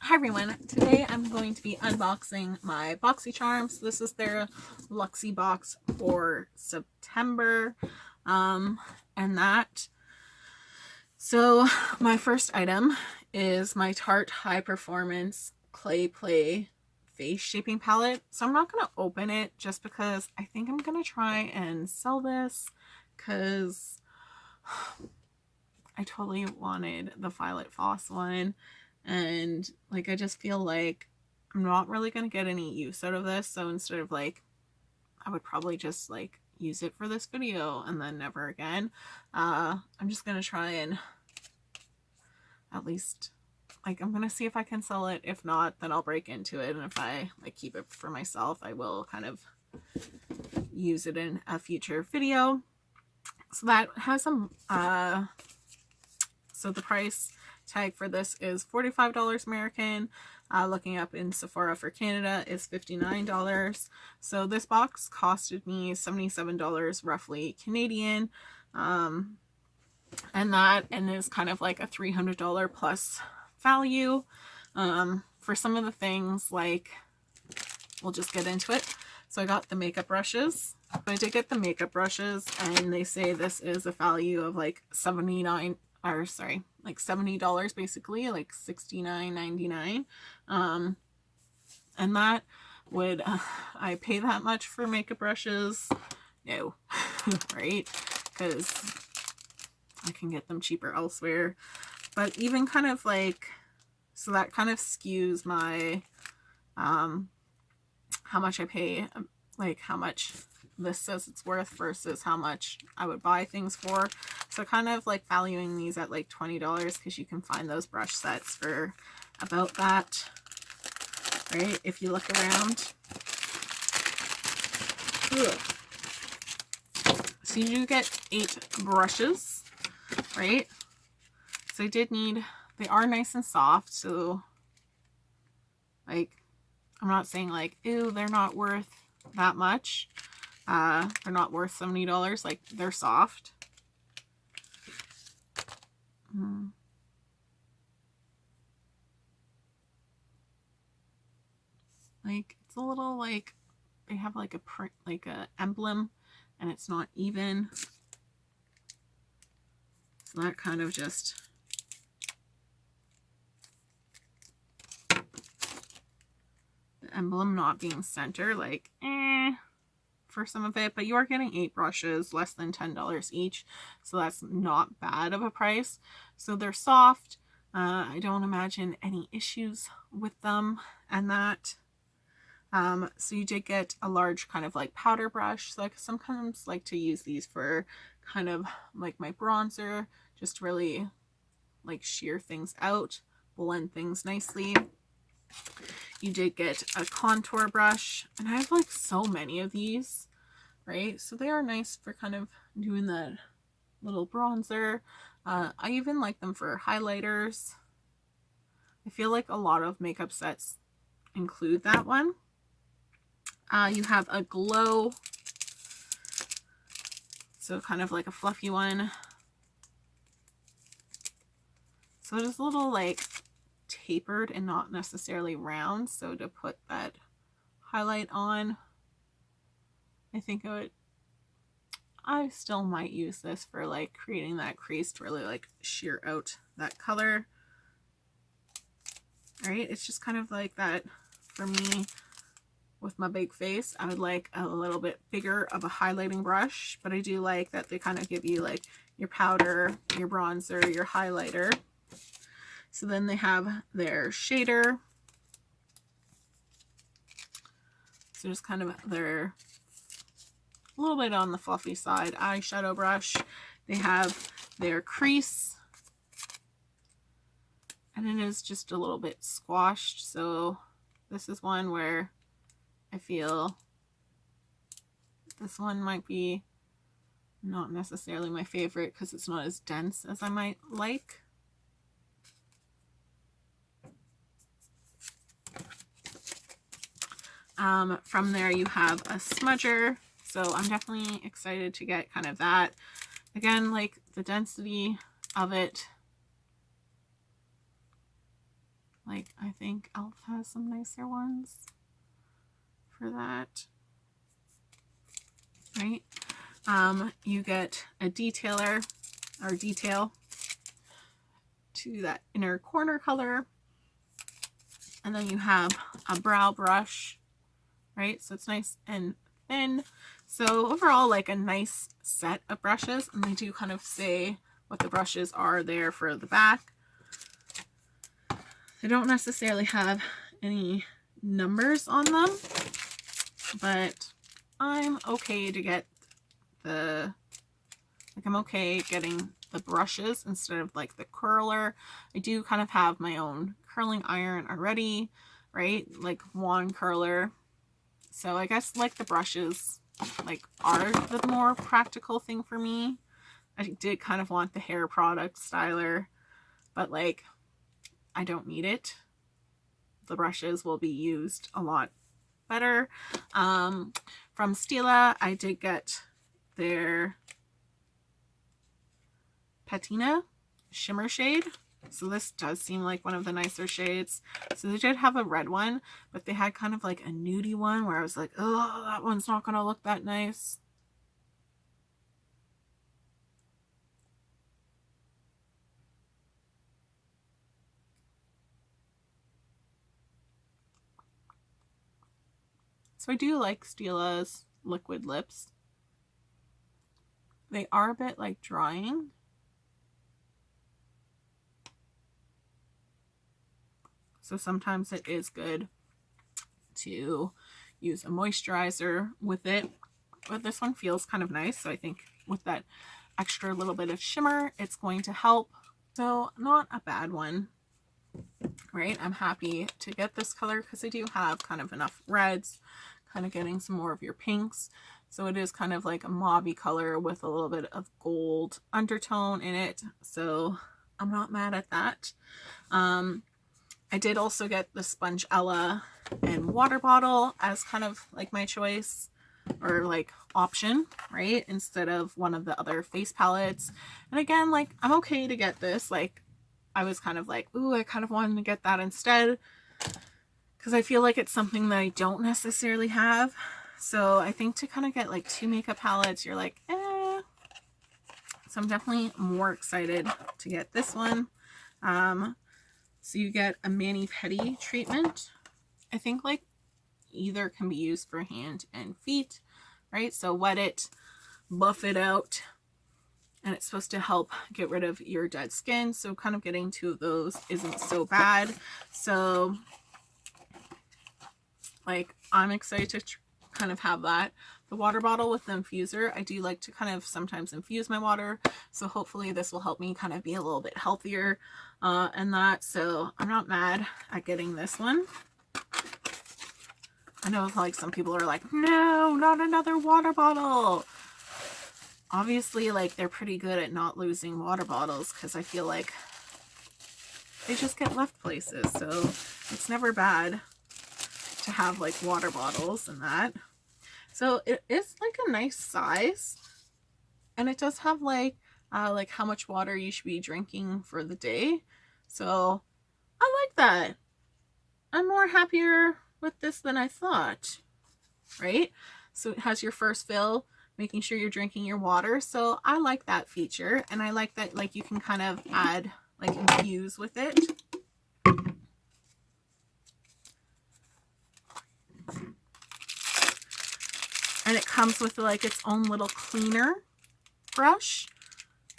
Hi everyone, today I'm going to be unboxing my Boxy charms. This is their Luxe box for September, So my first item is my Tarte High Performance Clay Play Face Shaping Palette. So I'm not going to open it just because I think I'm going to try and sell this because I totally wanted the Violet Foss one. And like I just feel like I'm not really going to get any use out of this, so instead of like I would probably just like use it for this video and then never again. I'm just going to try and at least like I'm going to see if I can sell it. If not, then I'll break into it, and if I like keep it for myself, I will kind of use it in a future video. So that has some so the price tag for this is $45 American. Looking up in Sephora for Canada is $59. So this box costed me $77 roughly Canadian. And is kind of like a $300 plus value. For some of the things, like, we'll just get into it. So I got the makeup brushes. I did get the makeup brushes, and they say this is a value of like $70 basically, like $69.99. And that would I pay that much for makeup brushes? No. Right? Because I can get them cheaper elsewhere. But even kind of like, so that kind of skews my how much I pay, like how much this says it's worth versus how much I would buy things for. So kind of like valuing these at like $20, because you can find those brush sets for about that, right? If you look around. So you do get 8 brushes, right? So I did need, they are nice and soft, so like I'm not saying like, ew, they're not worth that much. They're not worth $70. Like, they're soft. Like, it's a little like, they have like a print, like a emblem, and it's not even. So that kind of just, the emblem not being center, like, for some of it. But you are getting 8 brushes, less than $10 each, so that's not bad of a price. So they're soft. I don't imagine any issues with them and that. So you did get a large kind of like powder brush. So I sometimes like to use these for kind of like my bronzer, just really like sheer things out, blend things nicely. You did get a contour brush, and I have like so many of these, right? So they are nice for kind of doing that little bronzer. I even like them for highlighters. I feel like a lot of makeup sets include that one. You have a glow, so kind of like a fluffy one. So it is a little like tapered and not necessarily round, so to put that highlight on, I still might use this for like creating that crease to really like sheer out that color. Right? It's just kind of like that for me. With my big face, I would like a little bit bigger of a highlighting brush, but I do like that they kind of give you like your powder, your bronzer, your highlighter. So then they have their shader. So just kind of their, a little bit on the fluffy side, eyeshadow brush. They have their crease, and it is just a little bit squashed. So this is one where I feel this one might be not necessarily my favorite because it's not as dense as I might like. From there you have a smudger, so I'm definitely excited to get kind of that. Again, like the density of it, Like, I think e.l.f. has some nicer ones for that. Right? You get a detailer or detail to that inner corner color. And then you have a brow brush, right? So it's nice and thin. So overall, like a nice set of brushes. And they do kind of say what the brushes are there for the back. They don't necessarily have any numbers on them, but I'm okay to get the, like I'm okay getting the brushes instead of like the curler. I do kind of have my own curling iron already, right? Like wand curler. So I guess like the brushes like are the more practical thing for me. I did kind of want the hair product styler, but like I don't need it. The brushes will be used a lot better. From Stila, I did get their Patina shimmer shade. So this does seem like one of the nicer shades. So they did have a red one, but they had kind of like a nudie one where I was like, oh, that one's not gonna look that nice. So I do like Stila's liquid lips. They are a bit like drying. So sometimes it is good to use a moisturizer with it. But this one feels kind of nice. So I think with that extra little bit of shimmer, it's going to help. So not a bad one, right? I'm happy to get this color because I do have kind of enough reds, kind of getting some more of your pinks. So it is kind of like a mauvey color with a little bit of gold undertone in it. So I'm not mad at that. I did also get the Sponge Ella and water bottle as kind of like my choice or like option, right? Instead of one of the other face palettes. And again, like I'm okay to get this. Like I was kind of like, ooh, I kind of wanted to get that instead because I feel like it's something that I don't necessarily have. So I think to kind of get like 2 makeup palettes, you're like, eh. So I'm definitely more excited to get this one. So you get a Mani-Pedi treatment. I think like either can be used for hand and feet, right? So wet it, buff it out, and it's supposed to help get rid of your dead skin. So kind of getting 2 of those isn't so bad. So like I'm excited to kind of have that. The water bottle with the infuser, I do like to kind of sometimes infuse my water. So hopefully this will help me kind of be a little bit healthier and that. So I'm not mad at getting this one. I know like some people are like, no, not another water bottle. Obviously, like they're pretty good at not losing water bottles because I feel like they just get left places. So it's never bad to have like water bottles and that. So it is like a nice size, and it does have like how much water you should be drinking for the day. So I like that. I'm more happier with this than I thought, right? So it has your first fill, making sure you're drinking your water. So I like that feature, and I like that like you can kind of add like infuse with it. And it comes with like its own little cleaner brush.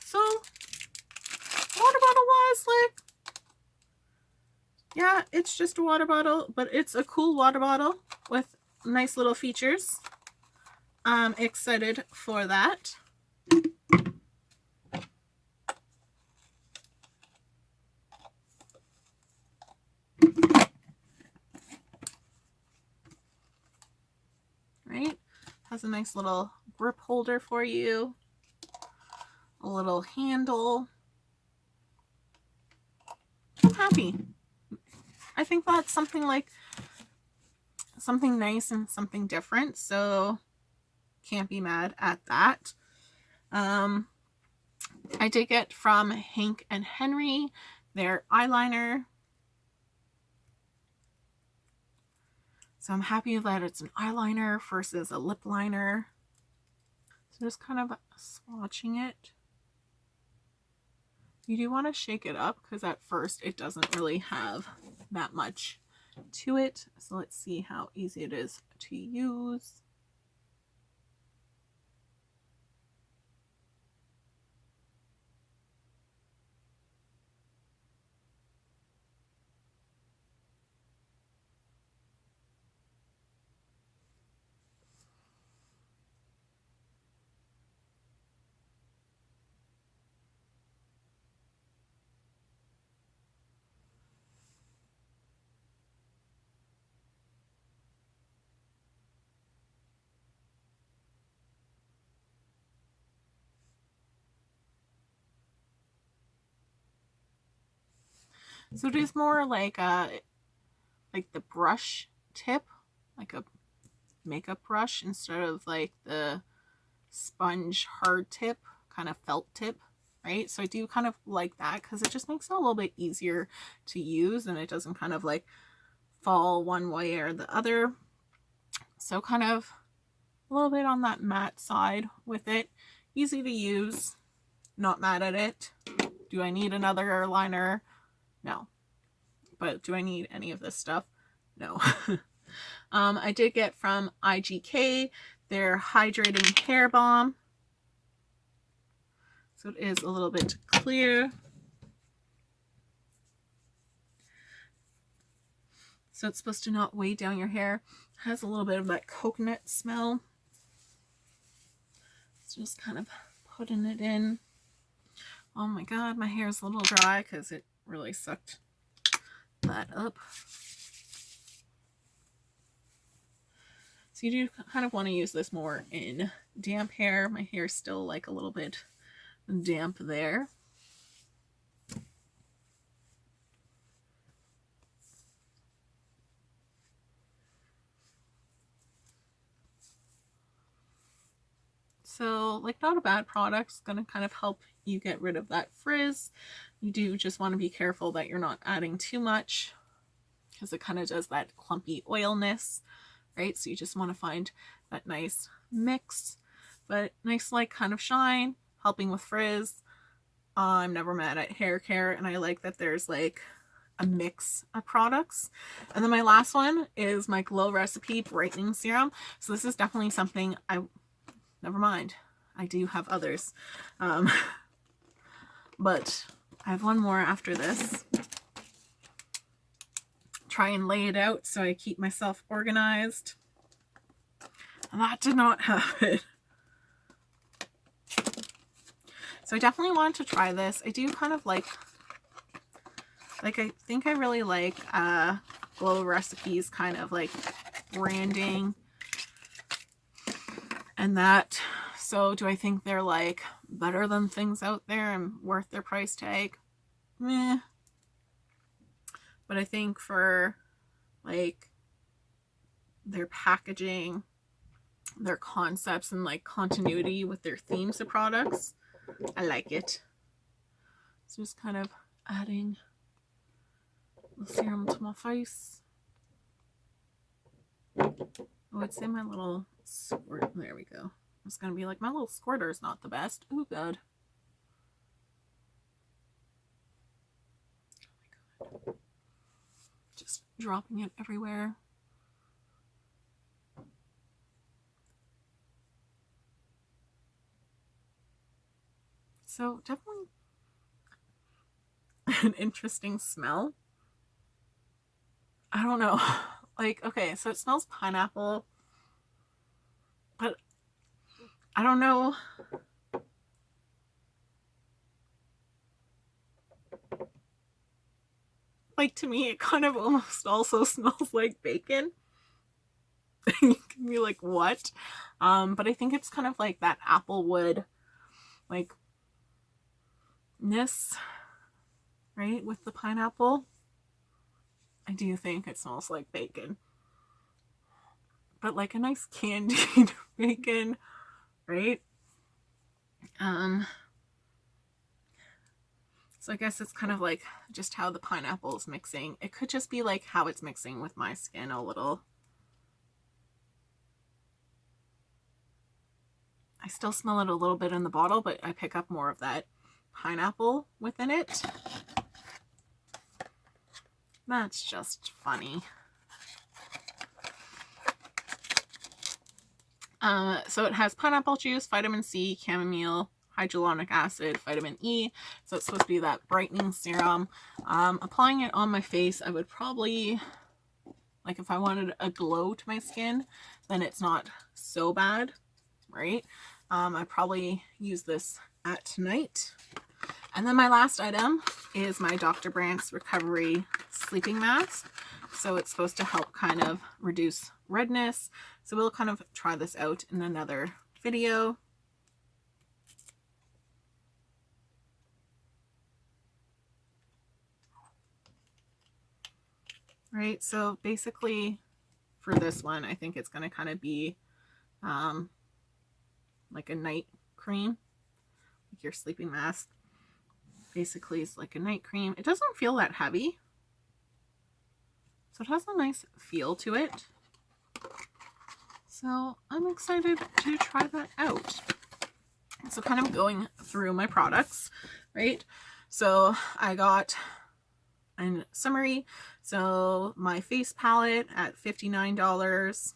So water bottle wise, like, yeah, it's just a water bottle, but it's a cool water bottle with nice little features. I'm excited for that. Right? Has a nice little grip holder for you. A little handle. I'm happy. I think that's something like something nice and something different. So can't be mad at that. I did get from Hank and Henry their eyeliner. So I'm happy that it's an eyeliner versus a lip liner. So just kind of swatching it. You do want to shake it up because at first it doesn't really have that much to it. So let's see how easy it is to use. So it is more like the brush tip, like a makeup brush instead of like the sponge hard tip, kind of felt tip, right? So I do kind of like that because it just makes it a little bit easier to use and it doesn't kind of like fall one way or the other. So kind of a little bit on that matte side with it. Easy to use, not mad at it. Do I need another liner? No. But do I need any of this stuff? No. I did get from IGK their Hydrating Hair Balm. So it is a little bit clear. So it's supposed to not weigh down your hair. It has a little bit of that coconut smell. So just kind of putting it in. Oh my god, my hair is a little dry because it really sucked that up. So you do kind of want to use this more in damp hair. My hair's still like a little bit damp there. So like not a bad product. It's going to kind of help you get rid of that frizz. You do just want to be careful that you're not adding too much because it kind of does that clumpy oilness, right? So you just want to find that nice mix, but nice like kind of shine, helping with frizz. I'm never mad at hair care, and I like that there's like a mix of products. And then my last one is my Glow Recipe Brightening Serum. So this is definitely something never mind, I do have others. But I have one more after this. Try and lay it out so I keep myself organized. And that did not happen. So I definitely wanted to try this. I do kind of like I think I really like Glow Recipes kind of like branding and that. So do I think they're like better than things out there and worth their price tag? Meh. But I think for like their packaging, their concepts, and like continuity with their themes of products, I like it. So just kind of adding the serum to my face. Oh, it's in my little squirt. There we go. It's gonna be like, my little squirter is not the best. Oh god. Oh my god. Just dropping it everywhere. So definitely an interesting smell. I don't know. Like, okay, so it smells pineapple, but I don't know. Like, to me, it kind of almost also smells like bacon. You can be like, what? But I think it's kind of like that applewood, like, ness, right? With the pineapple. I do think it smells like bacon. But like a nice candied bacon, right? So I guess it's kind of like just how the pineapple is mixing. It could just be like how it's mixing with my skin a little. I still smell it a little bit in the bottle, but I pick up more of that pineapple within it. That's just funny. So it has pineapple juice, vitamin C, chamomile, hyaluronic acid, vitamin E. So it's supposed to be that brightening serum. Applying it on my face, I would probably, like if I wanted a glow to my skin, then it's not so bad, right? I'd probably use this at night. And then my last item is my Dr. Brandt's Recovery Sleeping Mask. So it's supposed to help kind of reduce redness. So we'll kind of try this out in another video. Right, so basically for this one, I think it's going to kind of be like a night cream, like your sleeping mask. Basically, it's like a night cream. It doesn't feel that heavy. So it has a nice feel to it. So I'm excited to try that out. So kind of going through my products, right? So I got in summary, so my face palette at $59.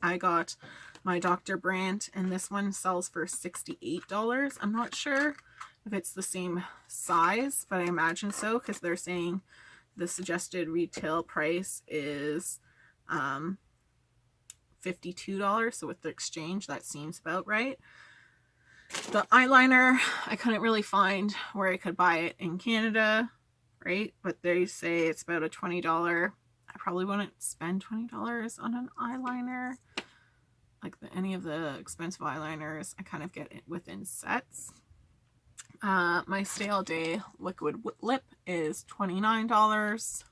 I got my Dr. Brandt, and this one sells for $68. I'm not sure if it's the same size, but I imagine so, because they're saying the suggested retail price is $52. So with the exchange, that seems about right. The eyeliner, I couldn't really find where I could buy it in Canada, right? But they say it's about a $20. I probably wouldn't spend $20 on an eyeliner. Like any of the expensive eyeliners, I kind of get it within sets. My Stay All Day liquid lip is $29.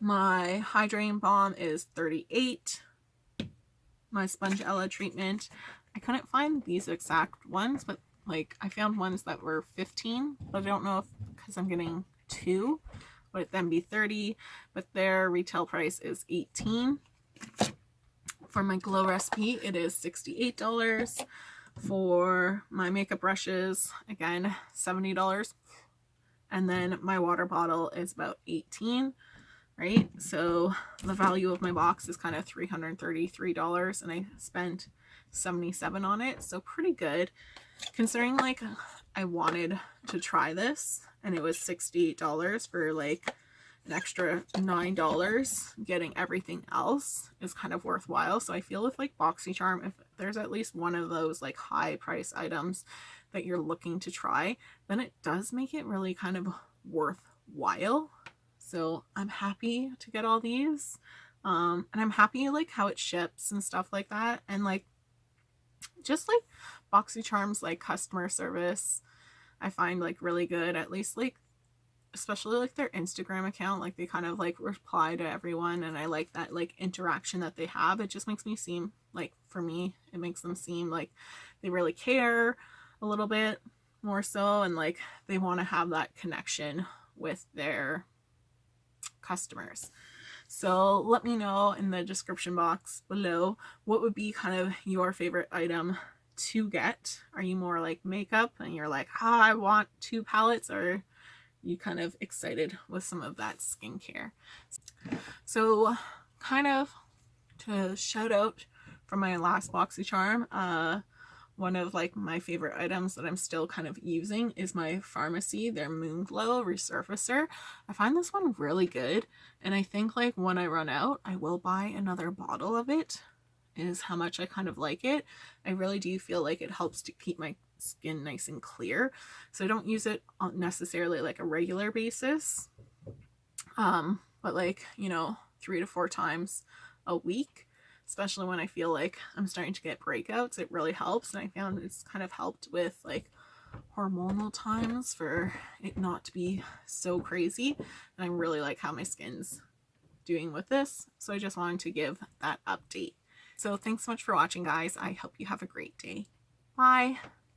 My Hydrating Balm is $38. My Sponge treatment, I couldn't find these exact ones, but like I found ones that were $15, but I don't know if because I'm getting two, would it then be $30, but their retail price is $18. For my Glow Recipe, it is $68. For my makeup brushes, again, $70. And then my water bottle is about $18, right? So the value of my box is kind of $333, and I spent $77 on it. So pretty good, considering like I wanted to try this and it was $68 for like an extra $9. Getting everything else is kind of worthwhile. So I feel with like BoxyCharm, if there's at least one of those like high price items that you're looking to try, then it does make it really kind of worthwhile. So I'm happy to get all these, and I'm happy like how it ships and stuff like that, and like just like BoxyCharm's like customer service I find like really good, at least like especially like their Instagram account, like they kind of like reply to everyone, and I like that like interaction that they have. It just makes me seem like, for me, it makes them seem like they really care a little bit more so, and like they want to have that connection with their customers. So let me know in the description box below what would be kind of your favorite item to get. Are you more like makeup and you're like, I want 2 palettes, or you kind of excited with some of that skincare? So kind of to shout out from my last BoxyCharm, one of like my favorite items that I'm still kind of using is my Pharmacy, their Moon Glow Resurfacer. I find this one really good, and I think like when I run out, I will buy another bottle of it, is how much I kind of like it. I really do feel like it helps to keep my skin nice and clear. So I don't use it on necessarily like a regular basis, but like, you know, 3 to 4 times a week, especially when I feel like I'm starting to get breakouts. It really helps, and I found it's kind of helped with like hormonal times for it not to be so crazy, and I really like how my skin's doing with this. So I just wanted to give that update. So thanks so much for watching, guys. I hope you have a great day. Bye.